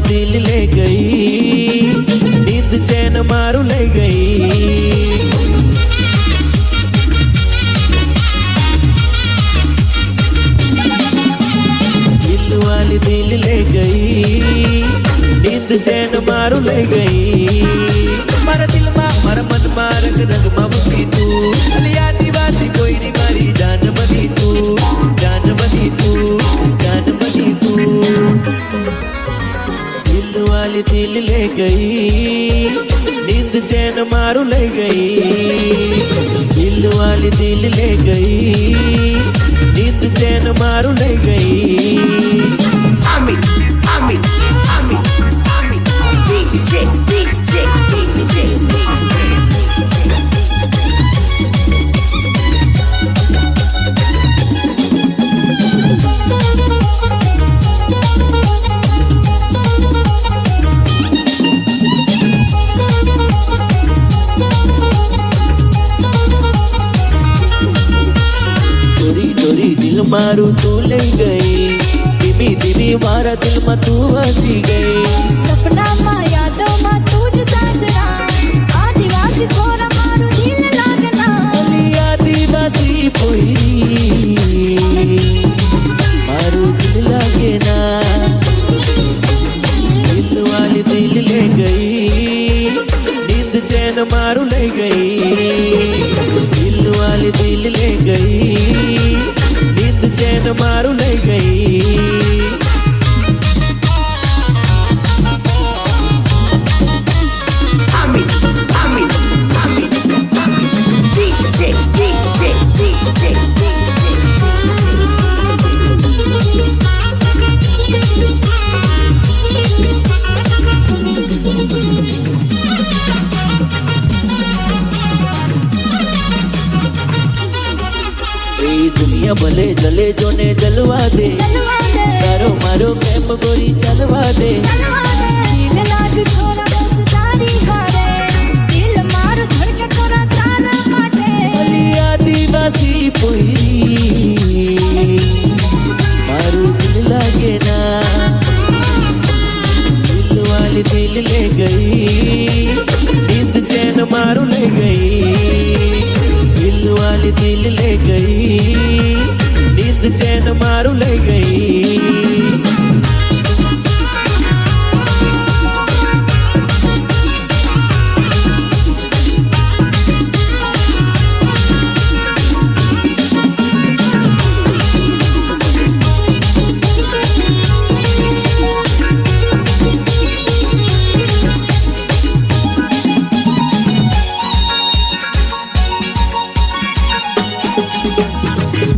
दिल ले गई, नींद चैन मारू ले गई। दिल वाली दिल ले गई, नींद चैन मारू ले गई। मारा दिल मारा मन रंग रंग ममती तू, अलिया आदिवासी कोई नहीं मारी जान बनी तू, जान बनी तू, जान बनी तू। दिल वाली दिल ले गई, नींद चैन मारू ले गई। दिल वाली दिल ले गई, नींद चैन मारू ले गई। दिल मारू तू ले गई, धीमी धीमी मारा दिल में तू हसी गई। सपना मा यादों मा तुझ साजना, आदिवासी कोरा मारू दिल लागना। आदिवासी पोई मारू दिल लागे ना। दिल वाली दिल ले गई, नींद चैन मारू ले गई। दिल वाली दिल ले गई, नींद चैन मारू ले गई। दुनिया भले जले जोने जलवा दे, तारो मारो प्रेम गोरी चलवा दे। दिल लाग छोरा बस तारी हारे, दिल मारू धड़के छोरा तारा माटे। आदिवासी पोई मारू दिल लागे ना। दिल वाली दिल ले गई, नींद चैन मारू ले गई। दिल वाली दिल ले गई, नींद चैन मारू ले गई।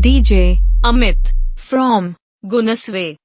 DJ Amit from Gunasway.